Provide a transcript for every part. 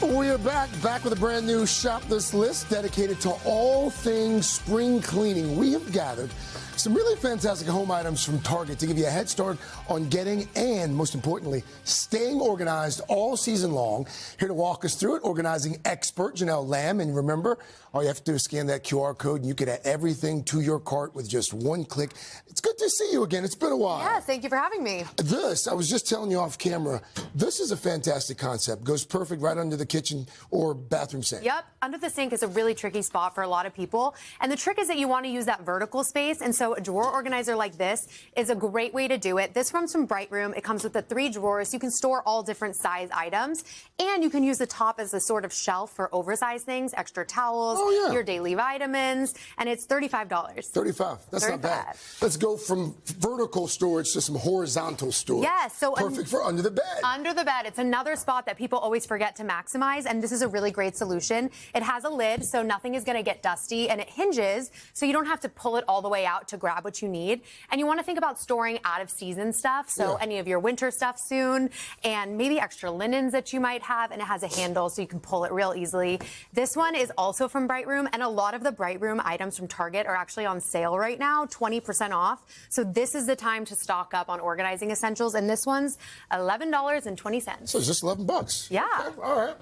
We are back with a brand new Shop This list dedicated to all things spring cleaning. We have gathered some really fantastic home items from Target to give you a head start on getting and, most importantly, staying organized all season long. Here to walk us through it, organizing expert Janelle Lam. And remember, all you have to do is scan that QR code and you can add everything to your cart with just one click. It's good to see you again. It's been a while. Yeah, thank you for having me. This, I was just telling you off camera, this is a fantastic concept. Goes perfect right under the kitchen or bathroom sink. Yep, under the sink is a really tricky spot for a lot of people. And the trick is that you want to use that vertical space. And so a drawer organizer like this is a great way to do it. This one's from Bright Room. It comes with the 3 drawers. You can store all different size items. And you can use the top as a sort of shelf for oversized things, extra towels, your daily vitamins. And it's $35. $35. That's not bad. Let's go from vertical storage to some horizontal storage. Yes. So perfect for under the bed. Under the bed. It's another spot that people always forget to maximize. And this is a really great solution. It has a lid, so nothing is going to get dusty. And it hinges, so you don't have to pull it all the way out to grab what you need. And you want to think about storing out of season stuff. So any of your winter stuff soon, and maybe extra linens that you might have. And it has a handle so you can pull it real easily. This one is also from Bright Room. And a lot of the Bright Room items from Target are actually on sale right now, 20% off. So this is the time to stock up on organizing essentials. And this one's $11.20. So it's just $11. Yeah. Okay, all right.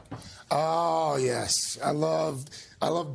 Oh, yes. I love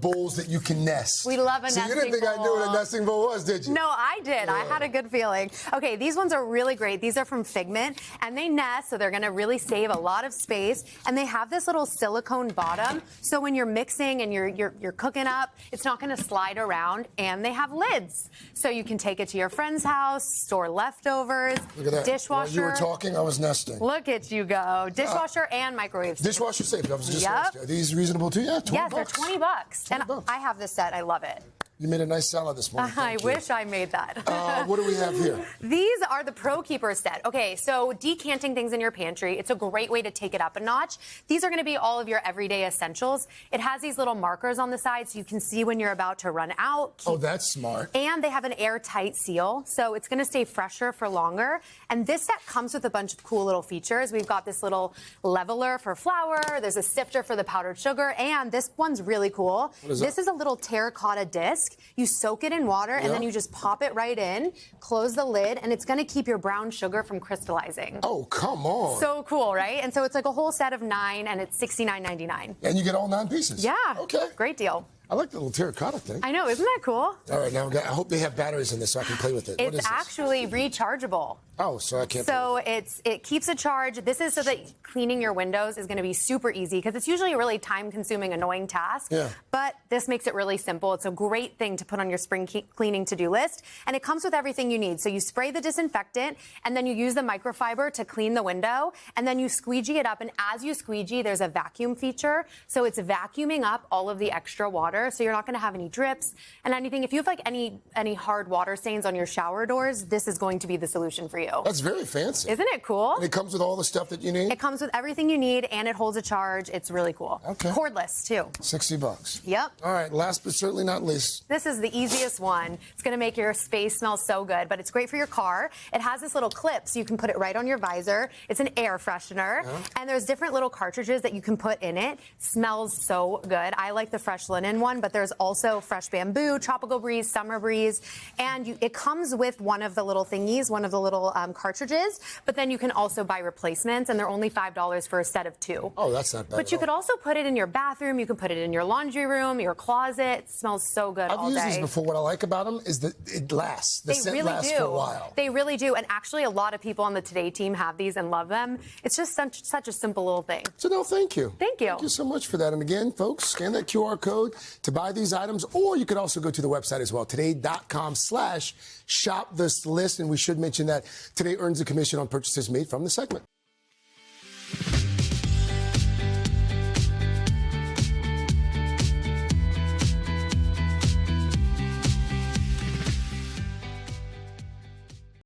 bowls that you can nest. We love a nesting bowl. So you didn't think I knew what a nesting bowl was, did you? No, I did. Yeah. I had a good feeling. Okay, these ones are really great. These are from Figment, and they nest, so they're going to really save a lot of space. And they have this little silicone bottom, so when you're mixing and you're cooking up, it's not going to slide around. And they have lids, so you can take it to your friend's house, store leftovers. Look at that. Dishwasher. While you were talking, I was nesting. Look at you go. Dishwasher and microwave. Dishwasher safe. I was just asking. Are these reasonable too? Yeah, $20. Yes, they're $20. And I have this set. I love it. You made a nice salad this morning. I wish I made that. What do we have here? These are the Pro Keeper set. Okay, so decanting things in your pantry, it's a great way to take it up a notch. These are going to be all of your everyday essentials. It has these little markers on the side so you can see when you're about to run out. Oh, that's smart. And they have an airtight seal, so it's going to stay fresher for longer. And this set comes with a bunch of cool little features. We've got this little leveler for flour. There's a sifter for the powdered sugar. And this one's really cool. What is this is a little terracotta disc. You soak it in water, and then you just pop it right in, close the lid, and it's going to keep your brown sugar from crystallizing. Oh, come on. So cool, right? And so it's like a whole set of 9, and it's $69.99. And you get all 9 pieces? Yeah. Okay. Great deal. I like the little terracotta thing. I know, isn't that cool? All right, now I hope they have batteries in this so I can play with it. It's actually rechargeable. Oh, so I can't. So it keeps a charge. This is so that cleaning your windows is going to be super easy because it's usually a really time-consuming, annoying task. Yeah. But this makes it really simple. It's a great thing to put on your spring cleaning to-do list, and it comes with everything you need. So you spray the disinfectant, and then you use the microfiber to clean the window, and then you squeegee it up. And as you squeegee, there's a vacuum feature, so it's vacuuming up all of the extra water. So you're not going to have any drips and anything. If you have like any hard water stains on your shower doors, this is going to be the solution for you. That's very fancy. Isn't it cool? And it comes with all the stuff that you need? It comes with everything you need, and it holds a charge. It's really cool. Okay. Cordless, too. $60. Yep. All right, last but certainly not least. This is the easiest one. It's going to make your space smell so good, but it's great for your car. It has this little clip, so you can put it right on your visor. It's an air freshener, and there's different little cartridges that you can put in it. Smells so good. I like the fresh linen one, but there's also fresh bamboo, tropical breeze, summer breeze, and it comes with one of the little thingies, one of the little cartridges, but then you can also buy replacements, and they're only $5 for a set of 2. Oh, that's not bad. But you could also put it in your bathroom, you can put it in your laundry room, your closet. It smells so good all day. I've used these before. What I like about them is that it lasts. The scent lasts for a while. They really do, and actually a lot of people on the Today team have these and love them. It's just such a simple little thing. So, no, thank you. Thank you. Thank you so much for that. And again, folks, scan that QR code to buy these items, or you could also go to the website as well, today.com/shop this list. And we should mention that Today earns a commission on purchases made from the segment.